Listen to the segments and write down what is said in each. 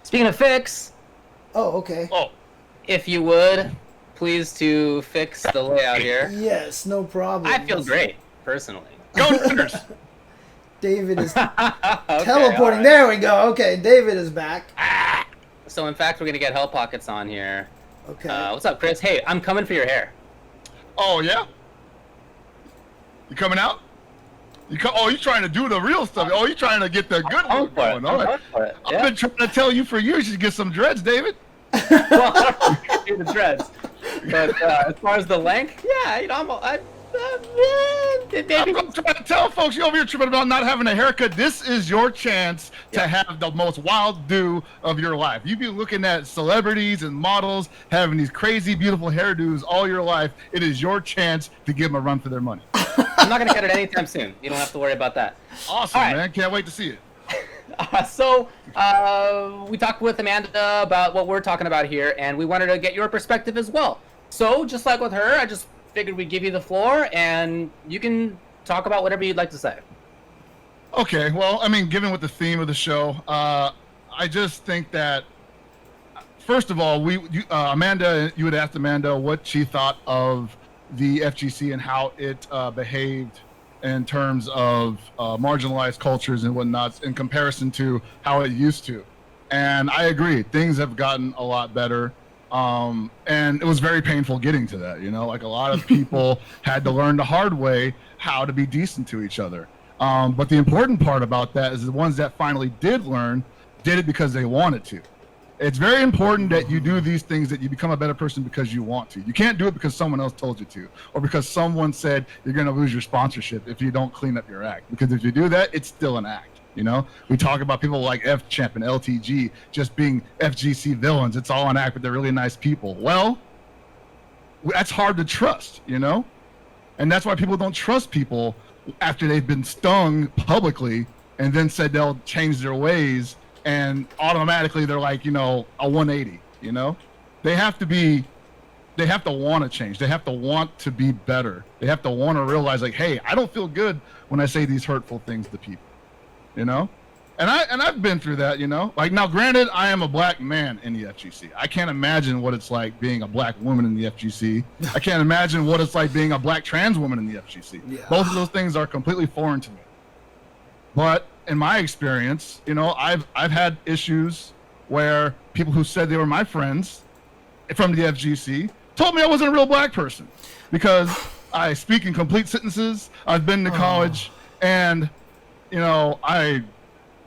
Speaking of fix, Oh, okay. Oh, if you would, please to fix the layout here. Yes, no problem. I feel great, personally. go Niners! David is Okay, teleporting. all right. There we go. Okay, David is back. So in fact, we're gonna get Hellpockets on here. Okay. What's up, Chris? Hey, I'm coming for your hair. Oh yeah, you coming out? Oh, you trying to do the real stuff? Oh, you trying to get the good I'm one for it. going? All I'm right. for it. I've Yeah. been trying to tell you for years you should get some dreads, David. Well, I don't really do the dreads, but as far as the length, yeah, you know, maybe. I'm trying to tell folks you over here tripping about not having a haircut. This is your chance to have the most wild do of your life. You be looking at celebrities and models having these crazy, beautiful hairdos all your life. It is your chance to give them a run for their money. I'm not gonna get it anytime soon. You don't have to worry about that. Awesome, All right. man. Can't wait to see it. So we talked with Amanda about what we're talking about here, and we wanted to get your perspective as well. So just like with her, I just figured we'd give you the floor, and you can talk about whatever you'd like to say. Okay, well, I mean, given with the theme of the show, I just think that, first of all, Amanda, you had asked Amanda what she thought of the FGC and how it behaved in terms of marginalized cultures and whatnot in comparison to how it used to. And I agree, things have gotten a lot better. And it was very painful getting to that, you know, like a lot of people had to learn the hard way how to be decent to each other. But the important part about that is the ones that finally did learn did it because they wanted to. It's very important that you do these things, that you become a better person because you want to. You can't do it because someone else told you to, or because someone said you're going to lose your sponsorship if you don't clean up your act. Because if you do that, it's still an act. You know, we talk about people like F-Champ and LTG just being FGC villains. It's all an act, but they're really nice people. Well, that's hard to trust, you know? And that's why people don't trust people after they've been stung publicly and then said they'll change their ways, and automatically they're like, you know, a 180, you know? They have to want to change. They have to want to be better. They have to want to realize, like, hey, I don't feel good when I say these hurtful things to people. You know, and I've been through that, you know, like, now granted, I am a black man in the FGC. I can't imagine what it's like being a black woman in the FGC. I can't imagine what it's like being a black trans woman in the FGC. Yeah. Both of those things are completely foreign to me. But in my experience, you know, I've had issues where people who said they were my friends from the FGC told me I wasn't a real black person because I speak in complete sentences. I've been to college, and you know, I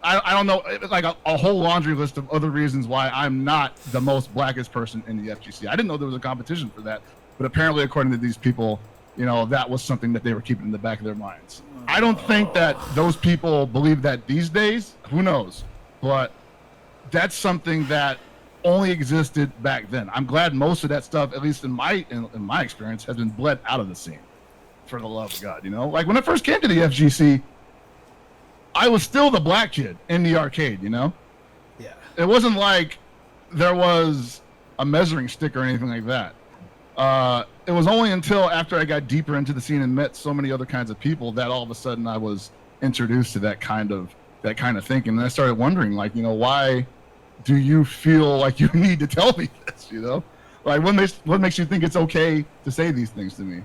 don't know, like a whole laundry list of other reasons why I'm not the most blackest person in the FGC. I didn't know there was a competition for that, but apparently, according to these people, you know, that was something that they were keeping in the back of their minds. I don't think that those people believe that these days. Who knows? But that's something that only existed back then. I'm glad most of that stuff, at least in my experience, has been bled out of the scene. For the love of God, you know, like when I first came to the FGC, I was still the black kid in the arcade, you know? Yeah. It wasn't like there was a measuring stick or anything like that. It was only until after I got deeper into the scene and met so many other kinds of people that all of a sudden I was introduced to that kind of thinking. And I started wondering, like, you know, why do you feel like you need to tell me this, you know? Like, what makes you think it's okay to say these things to me?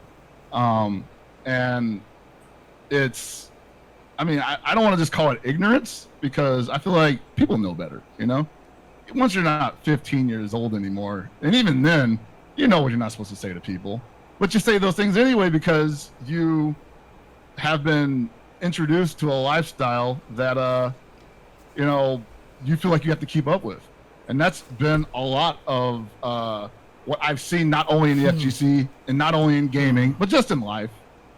And it's, I mean, I don't want to just call it ignorance, because I feel like people know better, you know? Once you're not 15 years old anymore, and even then, you know what you're not supposed to say to people. But you say those things anyway because you have been introduced to a lifestyle that, you know, you feel like you have to keep up with. And that's been a lot of what I've seen, not only in the FGC and not only in gaming, but just in life.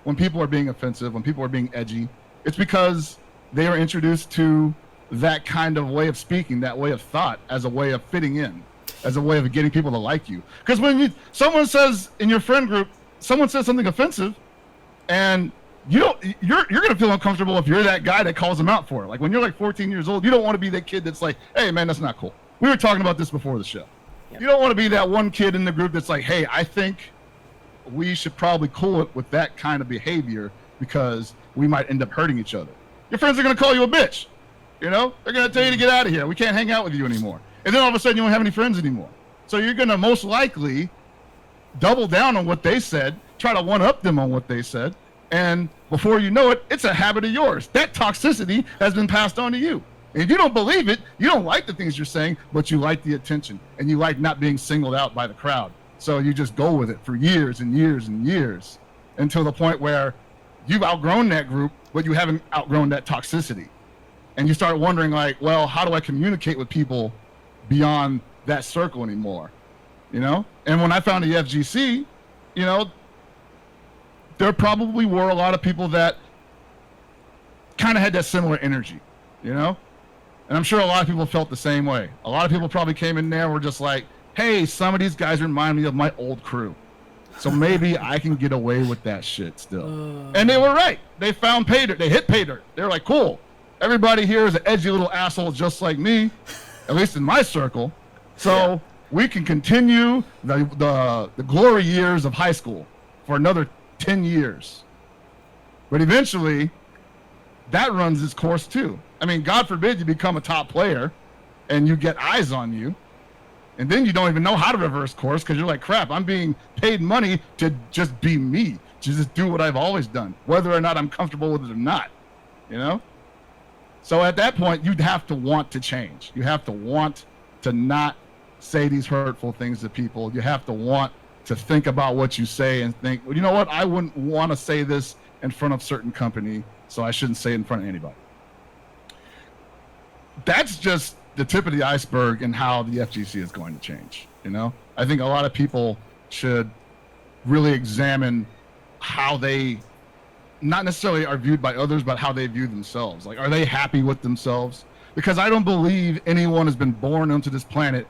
When people are being offensive, when people are being edgy, it's because they are introduced to that kind of way of speaking, that way of thought, as a way of fitting in, as a way of getting people to like you. Because when someone says in your friend group, someone says something offensive, and you're gonna feel uncomfortable if you're that guy that calls them out for it. Like when you're like 14 years old, you don't want to be that kid that's like, hey man, that's not cool. We were talking about this before the show. Yep. You don't want to be that one kid in the group that's like, hey, I think we should probably cool it with that kind of behavior because we might end up hurting each other. Your friends are gonna call you a bitch. You know, they're gonna tell you to get out of here. We can't hang out with you anymore. and then all of a sudden you don't have any friends anymore. So you're gonna most likely double down on what they said, try to one-up them on what they said, and before you know it, it's a habit of yours. That toxicity has been passed on to you. And if you don't believe it, you don't like the things you're saying, but you like the attention, and you like not being singled out by the crowd. So you just go with it for years and years and years until the point where you've outgrown that group, but you haven't outgrown that toxicity. And you start wondering, like, well, how do I communicate with people beyond that circle anymore? You know? And when I found the FGC, you know, there probably were a lot of people that kind of had that similar energy, you know? And I'm sure a lot of people felt the same way. A lot of people probably came in there and were just like, hey, some of these guys remind me of my old crew. So maybe I can get away with that shit still. And they were right. They found pay dirt. They hit pay dirt. They're like, cool. Everybody here is an edgy little asshole just like me, at least in my circle. So we can continue the glory years of high school for another 10 years. But eventually, that runs its course too. I mean, God forbid you become a top player and you get eyes on you. And then you don't even know how to reverse course because you're like, crap, I'm being paid money to just be me, to just do what I've always done, whether or not I'm comfortable with it or not, you know? So at that point, you'd have to want to change. You have to want to not say these hurtful things to people. You have to want to think about what you say and think, well, you know what? I wouldn't want to say this in front of certain company, so I shouldn't say it in front of anybody. That's just the tip of the iceberg in how the FGC is going to change. You know, I think a lot of people should really examine how they not necessarily are viewed by others, but how they view themselves. Like, are they happy with themselves? Because I don't believe anyone has been born onto this planet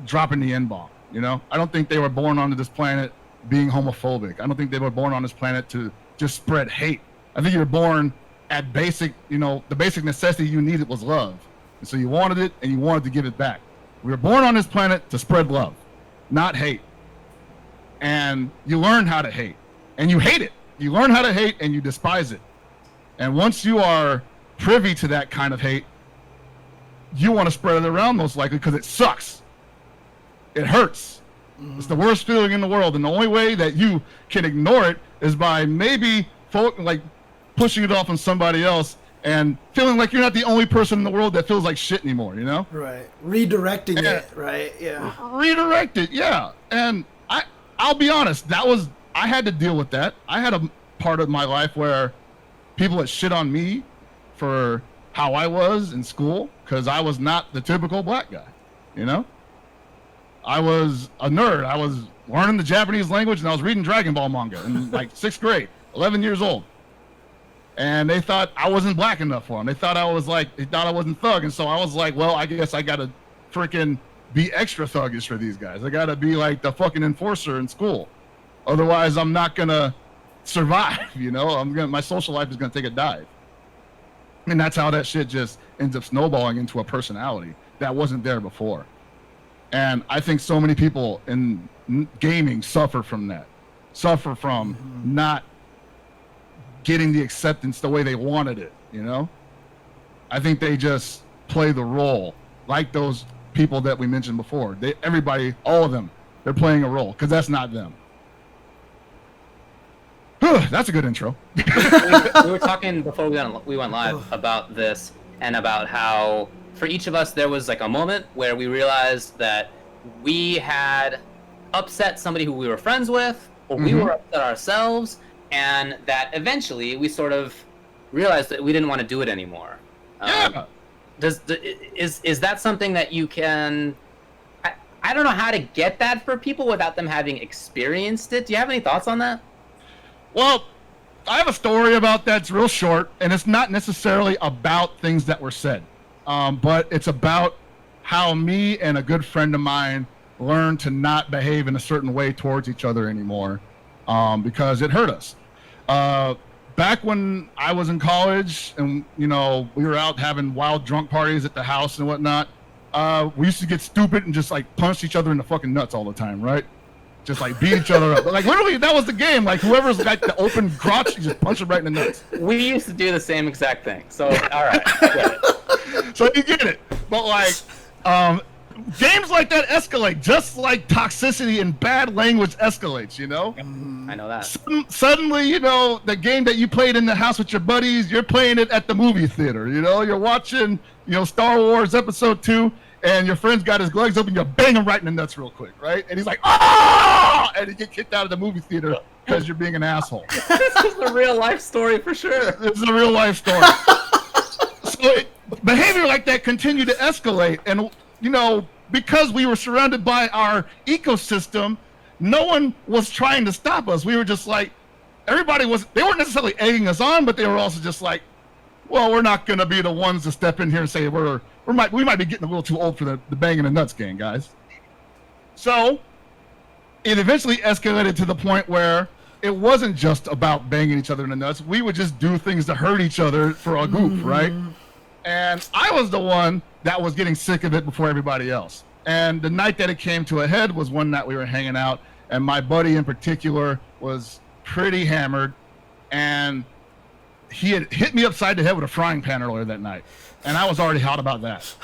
dropping the N-bomb. You know, I don't think they were born onto this planet being homophobic. I don't think they were born on this planet to just spread hate. I think you were born at basic, you know, the basic necessity you needed was love. And so you wanted it, and you wanted to give it back. We were born on this planet to spread love, not hate. And you learn how to hate, and you hate it. You learn how to hate, and you despise it. And once you are privy to that kind of hate, you want to spread it around most likely because it sucks. It hurts. It's the worst feeling in the world, and the only way that you can ignore it is by maybe pushing it off on somebody else and feeling like you're not the only person in the world that feels like shit anymore, you know? Right. Redirecting it, right? Yeah. Redirect it, yeah. And I'll be honest, I had to deal with that. I had a part of my life where people had shit on me for how I was in school because I was not the typical black guy, you know? I was a nerd. I was learning the Japanese language and I was reading Dragon Ball manga in like 6th grade, 11 years old. And they thought I wasn't black enough for them. They thought I wasn't thug. And so I was like, well, I guess I got to freaking be extra thuggish for these guys. I got to be like the fucking enforcer in school. Otherwise, I'm not going to survive, you know? My social life is going to take a dive. And that's how that shit just ends up snowballing into a personality that wasn't there before. And I think so many people in gaming suffer from that. Suffer from not getting the acceptance the way they wanted it, you know? I think they just play the role like those people that we mentioned before. Everybody, all of them, they're playing a role because that's not them. That's a good intro. We were talking before we went live about this and about how for each of us there was like a moment where we realized that we had upset somebody who we were friends with, or we were upset ourselves, and that eventually we sort of realized that we didn't want to do it anymore. Yeah. Is that something that you can? I don't know how to get that for people without them having experienced it. Do you have any thoughts on that? Well, I have a story about that's real short, and it's not necessarily about things that were said, but it's about how me and a good friend of mine learned to not behave in a certain way towards each other anymore, because it hurt us. Back when I was in college and, you know, we were out having wild drunk parties at the house and whatnot, we used to get stupid and just like punch each other in the fucking nuts all the time, right? Just like beat each other up. Like literally, that was the game. Like whoever's got the open crotch, you just punch them right in the nuts. We used to do the same exact thing. So all right, I get it. So you get it. But like, like that escalate, just like toxicity and bad language escalates, you know? I know that. Suddenly, you know, the game that you played in the house with your buddies, you're playing it at the movie theater, you know? You're watching, you know, Star Wars Episode 2, and your friend's got his legs open, you bang him right in the nuts real quick, right? And he's like, "Ah!" And you get kicked out of the movie theater because you're being an asshole. This is a real life story for sure. This is a real life story. So behavior like that continued to escalate, and, you know, because we were surrounded by our ecosystem, no one was trying to stop us. We were just like, they weren't necessarily egging us on, but they were also just like, well, we're not going to be the ones to step in here and say we might be getting a little too old for the banging the nuts game, guys. So it eventually escalated to the point where it wasn't just about banging each other in the nuts. We would just do things to hurt each other for a goof, right? And I was the one that was getting sick of it before everybody else. And the night that it came to a head was one night we were hanging out, and my buddy in particular was pretty hammered, and he had hit me upside the head with a frying pan earlier that night, and I was already hot about that.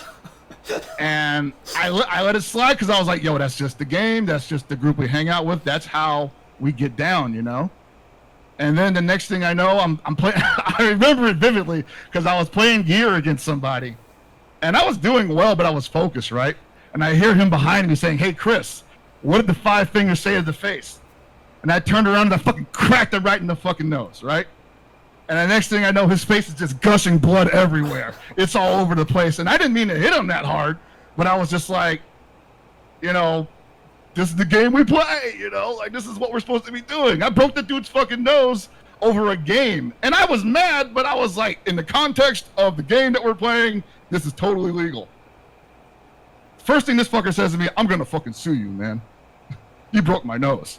And I let it slide because I was like, yo, that's just the game. That's just the group we hang out with. That's how we get down, you know? And then the next thing I know, I'm playing. I remember it vividly because I was playing gear against somebody, and I was doing well, but I was focused, right? And I hear him behind me saying, "Hey, Chris, what did the 5 fingers say to the face?" And I turned around and I fucking cracked him right in the fucking nose, right? And the next thing I know, his face is just gushing blood everywhere. It's all over the place, and I didn't mean to hit him that hard, but I was just like, you know, this is the game we play, you know? Like, this is what we're supposed to be doing. I broke the dude's fucking nose over a game. And I was mad, but I was like, in the context of the game that we're playing, this is totally legal. First thing this fucker says to me, "I'm gonna fucking sue you, man. You broke my nose."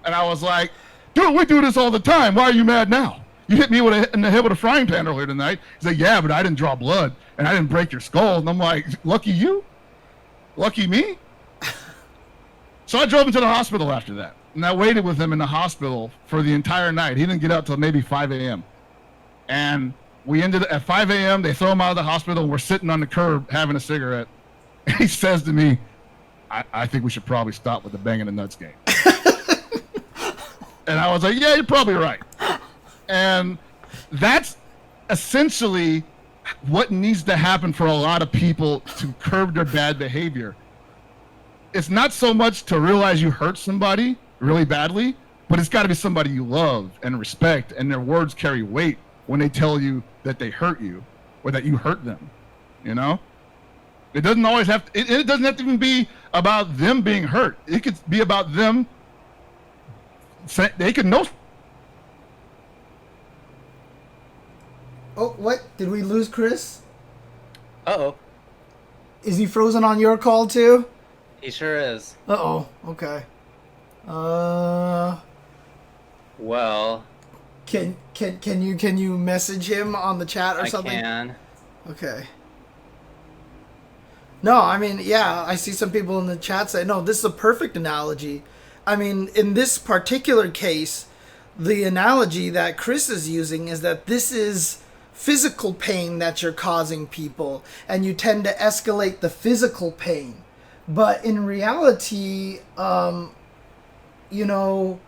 And I was like, "Dude, we do this all the time. Why are you mad now? You hit me in the head with a frying pan earlier tonight." He's like, "Yeah, but I didn't draw blood, and I didn't break your skull." And I'm like, "Lucky you? Lucky me?" So I drove him to the hospital after that, and I waited with him in the hospital for the entire night. He didn't get out till maybe 5 a.m. And we ended at 5 a.m. They throw him out of the hospital, and we're sitting on the curb having a cigarette. And he says to me, I think we should probably stop with the banging the nuts game." And I was like, "Yeah, you're probably right." And that's essentially what needs to happen for a lot of people to curb their bad behavior. It's not so much to realize you hurt somebody really badly, but it's got to be somebody you love and respect, and their words carry weight when they tell you that they hurt you or that you hurt them, you know? It doesn't always have to, it doesn't have to even be about them being hurt. It could be about them, they could know. Oh, what? Did we lose Chris? Uh-oh. Is he frozen on your call too? He sure is. Uh-oh. Okay. Well, Can you message him on the chat or something? I can. Okay. No, I mean, yeah, I see some people in the chat say, no, this is a perfect analogy. I mean, in this particular case, the analogy that Chris is using is that this is physical pain that you're causing people, and you tend to escalate the physical pain. But in reality, you know,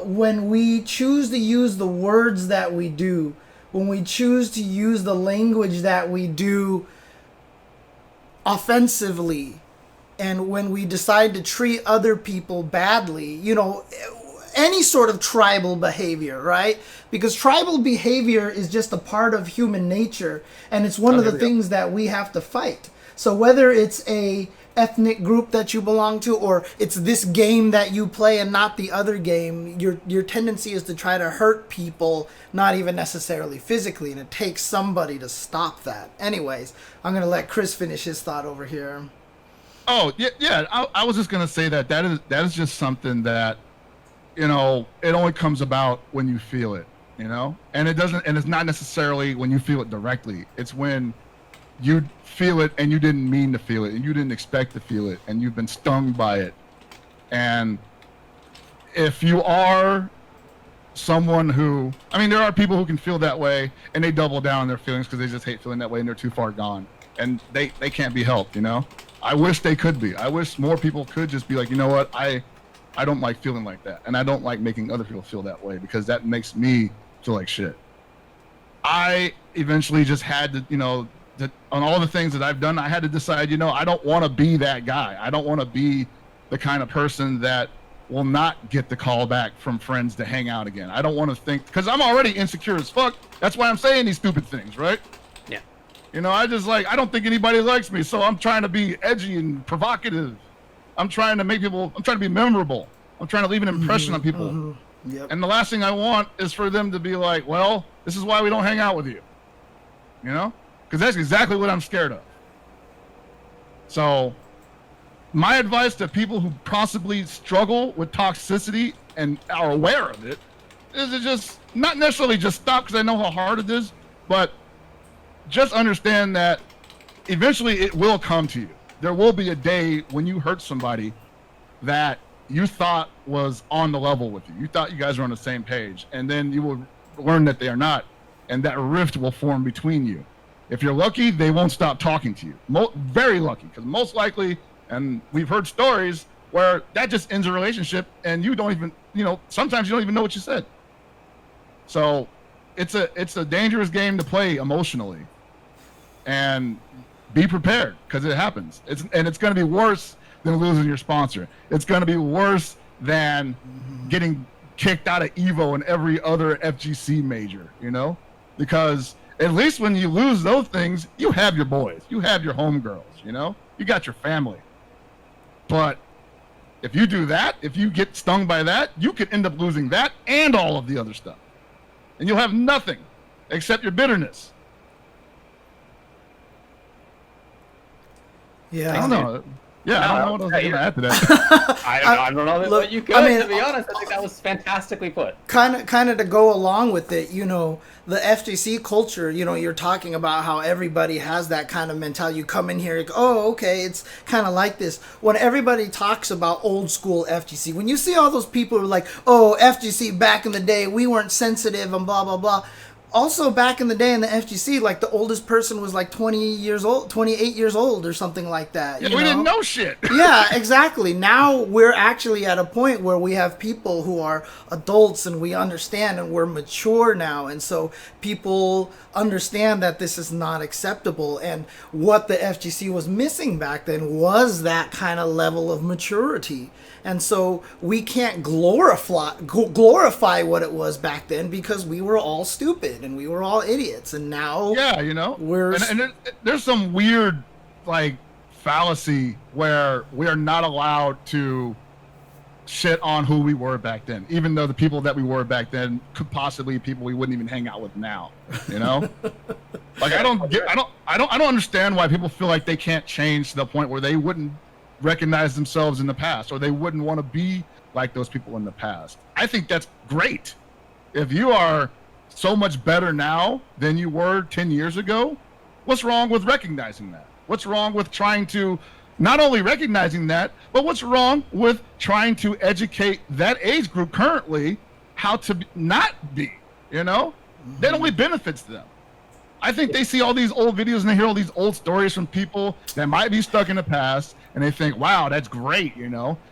when we choose to use the words that we do, when we choose to use the language that we do offensively, and when we decide to treat other people badly, you know, any sort of tribal behavior, right? Because tribal behavior is just a part of human nature, and it's one of the things that we have to fight. So whether it's a ethnic group that you belong to, or it's this game that you play and not the other game, your tendency is to try to hurt people, not even necessarily physically, and it takes somebody to stop that. Anyways, I'm gonna let Chris finish his thought over here. Oh yeah. I was just gonna say that is just something that, you know, it only comes about when you feel it, you know, and it's not necessarily when you feel it directly. It's when you feel it and you didn't mean to feel it and you didn't expect to feel it and you've been stung by it. And if you are someone who, I mean, there are people who can feel that way and they double down on their feelings because they just hate feeling that way and they're too far gone and they can't be helped, you know. I wish they could be. I wish more people could just be like, you know what, I don't like feeling like that, and I don't like making other people feel that way because that makes me feel like shit. I eventually just had to, on all the things that I've done, I had to decide, I don't want to be that guy. I don't want to be the kind of person that will not get the call back from friends to hang out again. I don't want to think, because I'm already insecure as fuck. That's why I'm saying these stupid things, right? Yeah. I don't think anybody likes me, so I'm trying to be edgy and provocative. I'm trying to be memorable. I'm trying to leave an impression on people. Yep. And the last thing I want is for them to be like, well, this is why we don't hang out with you. Because that's exactly what I'm scared of. So my advice to people who possibly struggle with toxicity and are aware of it is to just not necessarily just stop, because I know how hard it is, but just understand that eventually it will come to you. There will be a day when you hurt somebody that you thought was on the level with you. You thought you guys were on the same page, and then you will learn that they are not, and that rift will form between you. If you're lucky, they won't stop talking to you. Very lucky, because most likely, and we've heard stories where that just ends a relationship, and you don't even, sometimes you don't even know what you said. So it's a dangerous game to play emotionally, and be prepared, because it happens. It's going to be worse than losing your sponsor. It's going to be worse than getting kicked out of Evo and every other FGC major, because at least when you lose those things, you have your boys, you have your homegirls, you got your family. But if you do that, if you get stung by that, you could end up losing that and all of the other stuff. And you'll have nothing except your bitterness. Yeah. I don't know. Yeah, I don't know what else I'm going to add to that. I don't know what you could. To be honest, I think that was fantastically put. Kind of to go along with it, the FGC culture, you're talking about how everybody has that kind of mentality. You come in here, oh, okay, it's kind of like this. When everybody talks about old school FGC, when you see all those people who are like, oh, FGC back in the day, we weren't sensitive and blah, blah, blah. Also, back in the day in the FGC, like the oldest person was like 28 years old or something like that. Yeah, we didn't know shit. Yeah, exactly. Now we're actually at a point where we have people who are adults and we understand and we're mature now. And so people understand that this is not acceptable. And what the FGC was missing back then was that kind of level of maturity. And so we can't glorify what it was back then, because we were all stupid and we were all idiots. And now, we're and there's some weird fallacy where we are not allowed to shit on who we were back then, even though the people that we were back then could possibly be people we wouldn't even hang out with now. I don't understand why people feel like they can't change to the point where they wouldn't recognize themselves in the past, or they wouldn't want to be like those people in the past. I think that's great. If you are so much better now than you were 10 years ago, what's wrong with recognizing that? What's wrong with trying to not only recognizing that, but what's wrong with trying to educate that age group currently how to not be, That only benefits them. I think they see all these old videos and they hear all these old stories from people that might be stuck in the past, and they think, wow, that's great,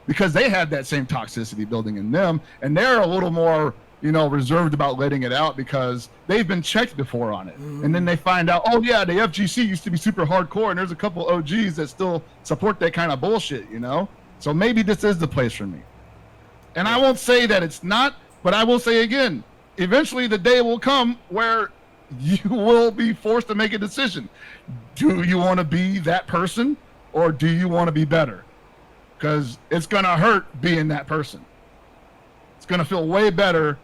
because they had that same toxicity building in them, and they're a little more, reserved about letting it out because they've been checked before on it. And then they find out, oh yeah, the FGC used to be super hardcore, and there's a couple OGs that still support that kind of bullshit, So maybe this is the place for me. And I won't say that it's not, but I will say again, eventually the day will come where you will be forced to make a decision. Do you want to be that person, or do you want to be better? Because it's going to hurt being that person. It's going to feel way better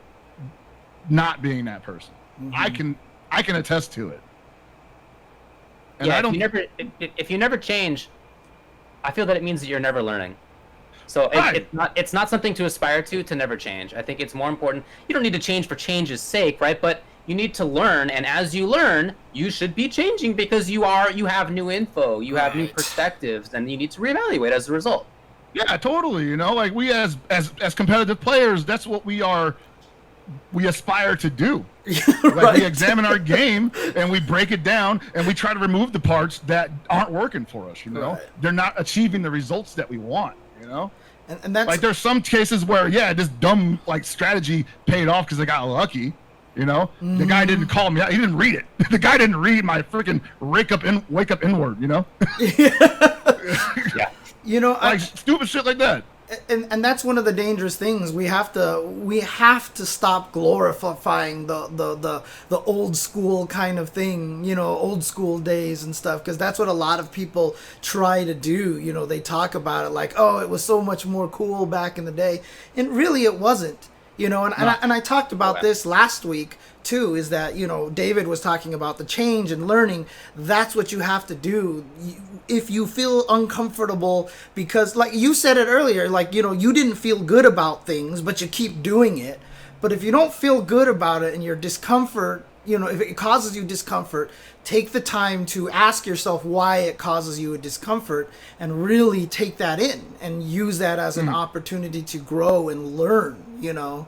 not being that person. I can attest to it. And yeah, if you never change, I feel that it means that you're never learning. So it's not something to aspire to never change. I think it's more important. You don't need to change for change's sake, right? But you need to learn, and as you learn, you should be changing because you have new info, you have new perspectives, and you need to reevaluate as a result. Yeah, totally. We as competitive players, that's what we are we aspire to do. Like Right. we examine our game and we break it down and we try to remove the parts that aren't working for us. You know, Right. they're not achieving the results that we want. You know, And that's like there's some cases where this dumb like strategy paid off because they got lucky. You know, the guy didn't call me out. He didn't read it. The guy didn't read my freaking wake up inward. You know, Yeah. you know like stupid shit like that. and that's one of the dangerous things. We have to stop glorifying the old school kind of thing, you know, old school days and stuff, because that's what a lot of people try to do. You know, they talk about it like, oh, it was so much more cool back in the day, and really it wasn't. You know, and I talked about this last week too, is that, you know, David was talking about the change and learning. That's what you have to do. If you feel uncomfortable, because like you said it earlier, like, you know, you didn't feel good about things, but you keep doing it. But if you don't feel good about it and your discomfort, you know, if it causes you discomfort, take the time to ask yourself why it causes you a discomfort and really take that in and use that as an opportunity to grow and learn, you know.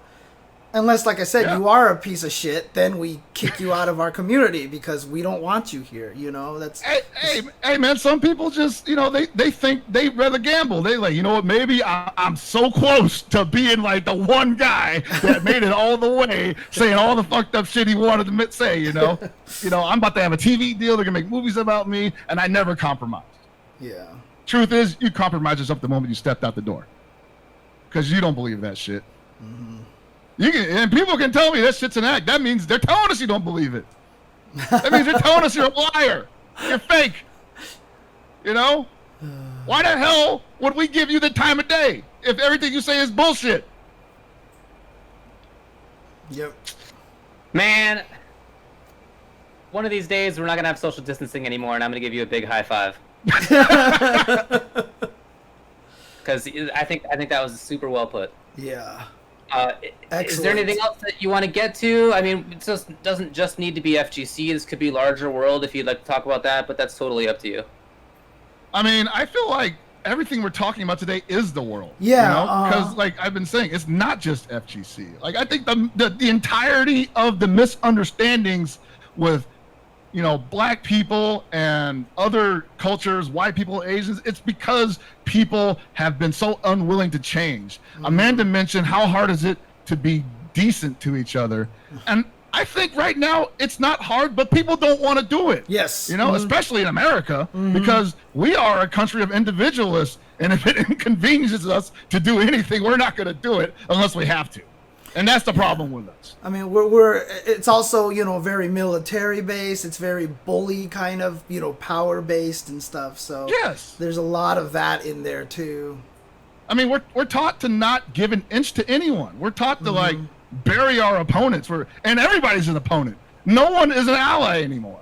Unless, like I said, you are a piece of shit, then we kick you out of our community because we don't want you here, you know. That's hey man, some people just, you know, they think they'd rather gamble. They like, you know what, maybe I'm so close to being like the one guy that made it all the way, saying all the fucked up shit he wanted to say, you know. You know, I'm about to have a TV deal, they're gonna make movies about me, and I never compromised. Yeah. Truth is, you compromise yourself the moment you stepped out the door. Because you don't believe that shit. You can, and people can tell me that shit's an act. That means they're telling us you don't believe it. That means they're telling us you're a liar. You're fake. You know? Why the hell would we give you the time of day if everything you say is bullshit? Yep. Man, one of these days we're not gonna have social distancing anymore, and I'm gonna give you a big high five. Because I think that was super well put. Yeah. Is there anything else that you want to get to? I mean, it just doesn't just need to be FGC. This could be larger world if you'd like to talk about that, but that's totally up to you. I mean, I feel like everything we're talking about today is the world. Yeah, You know? Because, like I've been saying, it's not just FGC. Like, I think the entirety of the misunderstandings with, you know, black people and other cultures, white people, Asians, it's because people have been so unwilling to change. Amanda mentioned how hard is it to be decent to each other. And I think right now it's not hard, but people don't want to do it. Yes. You know, especially in America, because we are a country of individualists. And if it inconveniences us to do anything, we're not going to do it unless we have to. And that's the problem with us. I mean, it's also, you know, very military based. It's very bully kind of, you know, power based and stuff. So Yes. there's a lot of that in there too. I mean, we're taught to not give an inch to anyone. We're taught to like bury our opponents. And everybody's an opponent. No one is an ally anymore.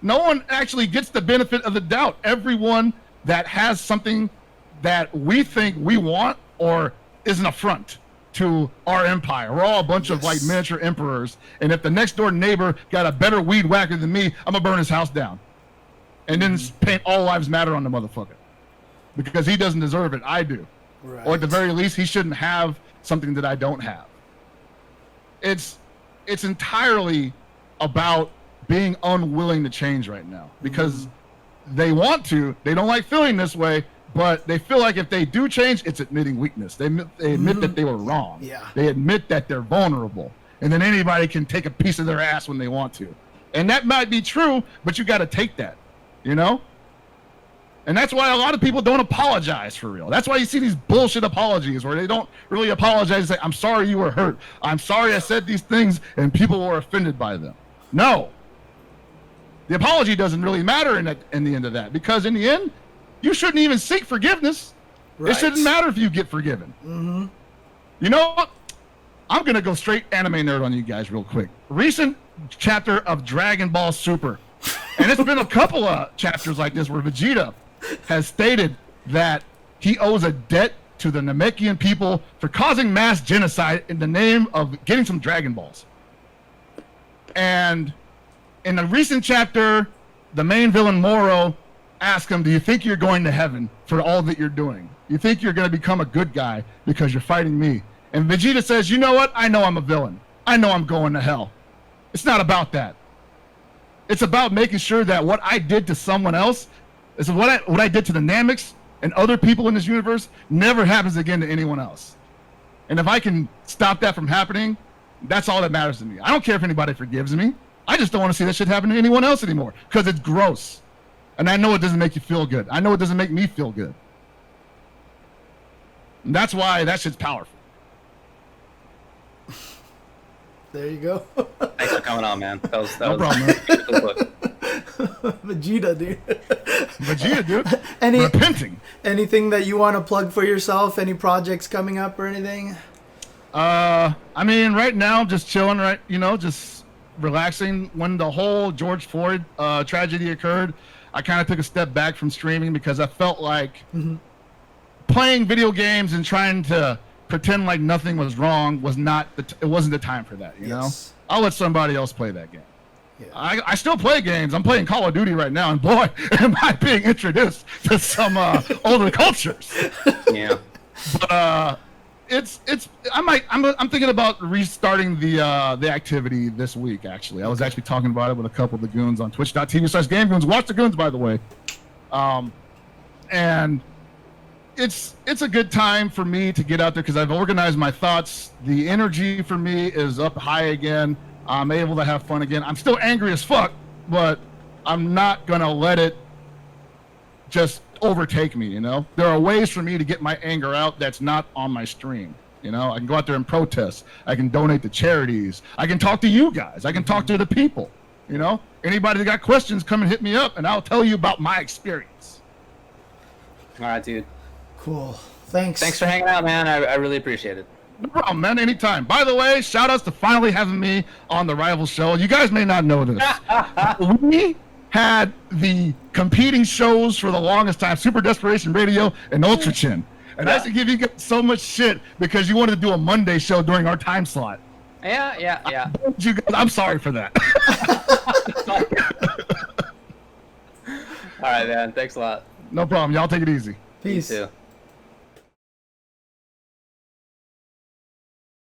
No one actually gets the benefit of the doubt. Everyone that has something that we think we want or is an affront to our empire. We're all a bunch of like miniature emperors. And if the next door neighbor got a better weed whacker than me, I'm gonna burn his house down. And then paint all lives matter on the motherfucker. Because he doesn't deserve it, I do. Right. Or at the very least, he shouldn't have something that I don't have. It's entirely about being unwilling to change right now. Because they want to, they don't like feeling this way, but they feel like if they do change, it's admitting weakness. They admit that they were wrong. Yeah. They admit that they're vulnerable. And then anybody can take a piece of their ass when they want to. And that might be true, but you got to take that, you know? And that's why a lot of people don't apologize for real. That's why you see these bullshit apologies where they don't really apologize and say, I'm sorry you were hurt. I'm sorry I said these things and people were offended by them. No. The apology doesn't really matter in the end of that, because in the end, you shouldn't even seek forgiveness. Right. It shouldn't matter if you get forgiven. You know what? I'm going to go straight anime nerd on you guys real quick. Recent chapter of Dragon Ball Super. And it's been a couple of chapters like this where Vegeta has stated that he owes a debt to the Namekian people for causing mass genocide in the name of getting some Dragon Balls. And in a recent chapter, the main villain Moro ask him, do you think you're going to heaven for all that you're doing? You think you're going to become a good guy because you're fighting me? And Vegeta says, you know what? I know I'm a villain. I know I'm going to hell. It's not about that. It's about making sure that what I did to someone else, is what I did to the Namex and other people in this universe never happens again to anyone else. And if I can stop that from happening, that's all that matters to me. I don't care if anybody forgives me. I just don't want to see that shit happen to anyone else anymore because it's gross. And I know it doesn't make you feel good. I know it doesn't make me feel good. And that's why that shit's powerful. There you go. Thanks for coming on, man. That was No problem, man. Vegeta, dude. Vegeta, dude. Any- Repenting. Anything that you want to plug for yourself? Any projects coming up or anything? I mean, right now, I'm just chilling, right? You know, just relaxing. When the whole George Floyd tragedy occurred, I kind of took a step back from streaming because I felt like playing video games and trying to pretend like nothing was wrong was not it wasn't the time for that, you know? I'll let somebody else play that game. Yeah. I still play games. I'm playing Call of Duty right now, and boy, am I being introduced to some older cultures. Yeah. But I'm thinking about restarting the activity this week. Actually, I was actually talking about it with a couple of the goons on Twitch.tv/GameGoons. Watch the goons, by the way. And it's a good time for me to get out there because I've organized my thoughts. The energy for me is up high again. I'm able to have fun again. I'm still angry as fuck, but I'm not gonna let it just overtake me, you know? There are ways for me to get my anger out that's not on my stream. You know, I can go out there and protest. I can donate to charities. I can talk to you guys. I can talk to the people. You know, anybody that got questions, come and hit me up, and I'll tell you about my experience. All right, dude. Cool. Thanks. Thanks for hanging out, man. I really appreciate it. No problem, man. Anytime. By the way, shout outs to finally having me on the Rival Show. You guys may not know this. We had the competing shows for the longest time, Super Desperation Radio and Ultra Chin. And I used to give you guys so much shit because you wanted to do a Monday show during our time slot. Yeah. You guys, I'm sorry for that. All right, man. Thanks a lot. No problem. Y'all take it easy. Peace. You too.